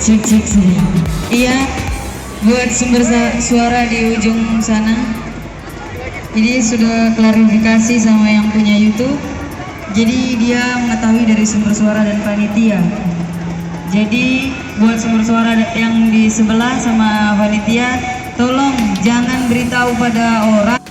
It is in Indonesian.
Cek. Iya, buat sumber suara di ujung sana. Jadi sudah klarifikasi sama yang punya YouTube. Jadi dia mengetahui dari sumber suara dan panitia. Jadi buat sumber suara yang di sebelah sama panitia, tolong jangan beritahu pada orang